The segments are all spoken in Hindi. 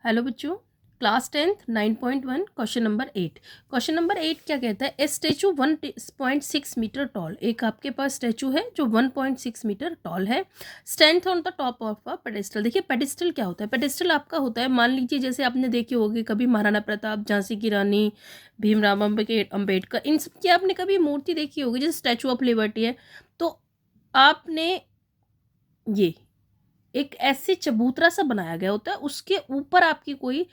हेलो बच्चों, class 10th 9.1 question number 8। Question number 8 क्या कहता है? A statue 1.6 metre tall. एक आपके पास स्टैचू है जो 1.6 मीटर टॉल है, stand on the top of a pedestal. देखिए पेडेस्टल क्या होता है? पेडेस्टल आपका होता है, मान लीजिए जैसे आपने देखे होंगे कभी महाराणा प्रताप, झांसी की रानी, भीमराव अम्बेडकर, इन सब की आपने कभी मूर्ति देखी होगी, जैसे स्टैचू ऑफ लिबर्टी है। तो आपने ये एक ऐसे चबूतरा सा बनाया गया होता है, उसके ऊपर आपकी कोई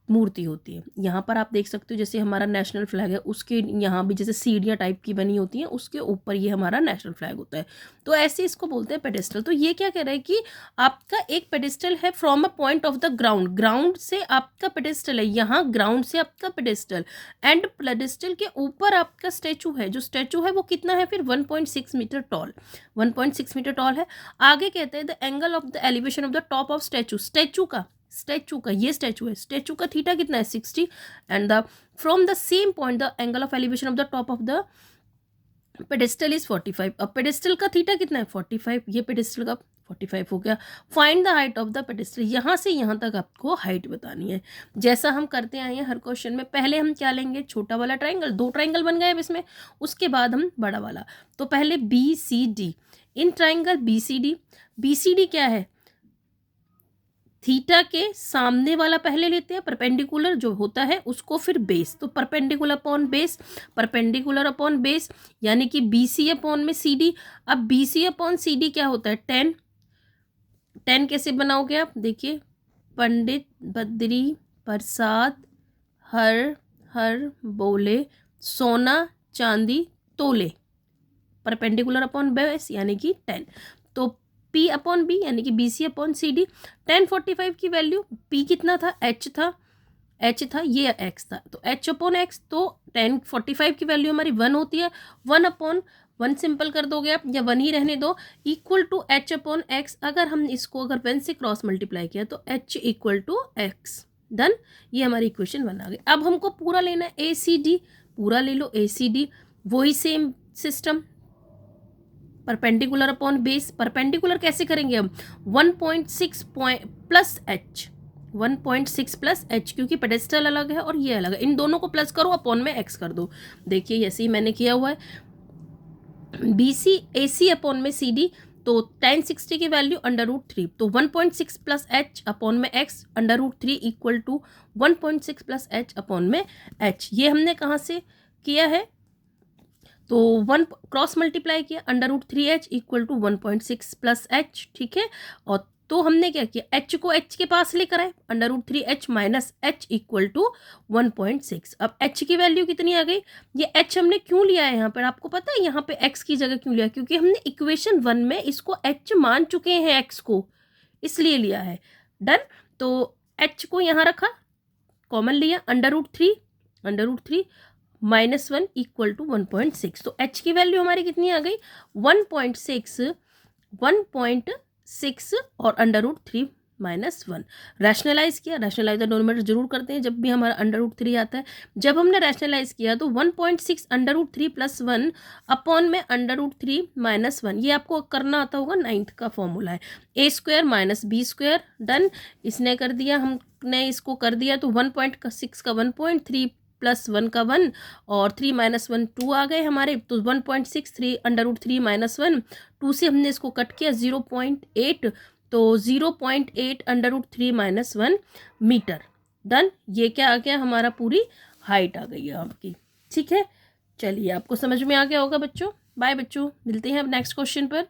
मूर्ति होती है। यहाँ पर आप देख सकते हो जैसे हमारा नेशनल फ्लैग है, उसके यहाँ भी जैसे सीढ़ियाँ टाइप की बनी होती हैं, उसके ऊपर ये हमारा नेशनल फ्लैग होता है। तो ऐसे इसको बोलते हैं पेडेस्टल। तो ये क्या कह रहा है कि आपका एक पेडेस्टल है from a point of the ground, ground से आपका पेडेस्टल है, यहाँ ग्राउंड से आपका पेडेस्टल, एंड पेडेस्टल के ऊपर आपका स्टैचू है। जो स्टैचू है वो कितना है फिर? 1.6 मीटर टॉल, 1.6 मीटर टॉल है। आगे कहते हैं the angle of the elevation of the top of statute, statue का ये स्टैचू है, स्टैचू का थीटा कितना है? 60, and the from the same point the angle of elevation of the top of the pedestal is 45। अब पेडेस्टल का थीटा कितना है? 45, ये पेडेस्टल का 45 हो गया। Find the height of the pedestal, यहाँ से यहाँ तक आपको हाइट बतानी है। जैसा हम करते आए हैं हर क्वेश्चन में, पहले हम क्या लेंगे? छोटा वाला ट्राइंगल, 2 ट्राइंगल बन गए अब इसमें, उसके बाद हम बड़ा वाला। तो पहले BCD, इन ट्राइंगल BCD क्या है? थीटा के सामने वाला पहले लेते हैं, परपेंडिकुलर जो होता है उसको, फिर बेस। तो perpendicular upon base, perpendicular upon base, यानी कि BC अपॉन में CD। अब BC अपॉन CD क्या होता है? 10। 10 कैसे बनाओगे आप? देखिए, पंडित बद्री प्रसाद हर हर बोले, सोना चांदी तोले, परपेंडिकुलर अपॉन बेस यानी कि 10। तो P अपॉन B यानी कि BC अपॉन CD। 1045 की वैल्यू, P कितना था? H था, ये X था, तो H अपॉन X। तो 1045 की वैल्यू हमारी 1 होती है। 1 अपॉन 1 सिंपल कर दोगे आप, या 1 ही रहने दो, equal to H upon X। अगर हम इसको अगर 1 से क्रॉस मल्टीप्लाई किया तो H equal to X। Done, ये हमारी इक्वेशन 1 आ गई। अब हमको पूरा लेना है ACD, पूरा ले लो ACD, वही same system, perpendicular upon base. Perpendicular कैसे करेंगे हम? 1.6 प्लस H, 1.6 प्लस H, क्योंकि पेडेस्टल अलग है और ये अलग है, इन दोनों को प्लस करो, अपॉन में X कर दो। देखिए ऐसे ही मैंने किया हुआ है। BC AC अपॉन में CD, तो 1060 की वैल्यू √3, तो 1.6 प्लस H अपॉन में X, √3 equal to 1.6 plus H upon में H। ये हमने कहाँ से किया है? तो 1 क्रॉस मल्टीप्लाई किया, √3H equal to 1.6 plus H, ठीक है। और तो हमने क्या किया? H को H के पास लेकर आए, √3H minus H equal to 1.6। अब H की वैल्यू कितनी आ गई? ये H हमने क्यों लिया है यहाँ पर? आपको पता है यहाँ पे X की जगह क्यों लिया? क्योंकि हमने इक्वेशन 1 में इसको H मान चुके हैं, X को, इसलिए लिया है। डन, तो H को यहाँ रखा, कॉमन लिया, √3 -1 इक्वल टू 1.6। तो H की वैल्यू हमारी कितनी आ गई? 1.6 और √3 -1। रैशनलाइज किया, रैशनलाइज डिनोमिनेटर जरूर करते हैं जब भी हमारा √3 आता है। जब हमने रैशनलाइज किया तो 1.6 √3 + 1 अपॉन में √3 -1, ये आपको करना आता होगा, 9th का फॉर्मूला है, A² - B²। डन, इसने कर दिया, हमने इसको कर दिया, तो 1.6 का 1.3 + 1 का 1 और 3 - 1 2 आ गए हमारे। तो 1.63 √3 -1, 2 से हमने इसको कट किया, 0.8, तो 0.8 √3 -1 मीटर। डन, ये क्या आ गया? हमारा पूरी हाइट आ गई है आपकी, ठीक है। चलिए, आपको समझ में आ गया होगा बच्चों। बाय बच्चों, मिलते हैं अब नेक्स्ट क्वेश्चन पर।